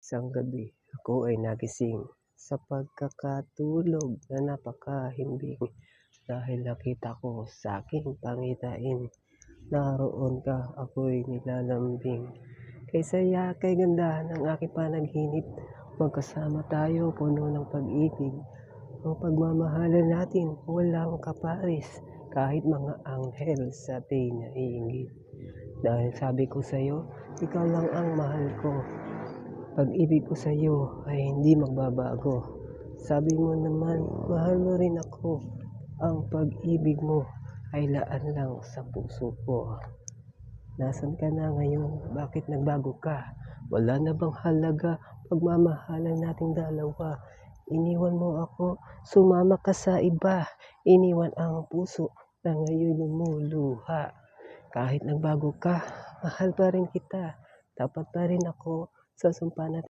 Isang gabi, ako ay nagising sa pagkakatulog na napakahimbing dahil nakita ko sa aking pangitain. Naroon ka, ako'y nilalambing. Kay saya, kay ganda ng aking panaginip. Magkasama tayo, puno ng pag-ibig. Ang pagmamahalan natin, walang kaparis. Kahit mga anghel sa atin naiinggit. Dahil sabi ko sa'yo, ikaw lang ang mahal ko. Pag-ibig ko sa'yo ay hindi magbabago. Sabi mo naman, mahal mo rin ako. Ang pag-ibig mo ay laan lang sa puso ko. Nasaan ka na ngayon? Bakit nagbago ka? Wala na bang halaga pagmamahalan nating dalawa? Iniwan mo ako, sumama ka sa iba. Iniwan ang puso na ngayon lumuluha. Kahit nagbago ka, mahal pa rin kita. Tapat pa rin ako sa sumpa natin.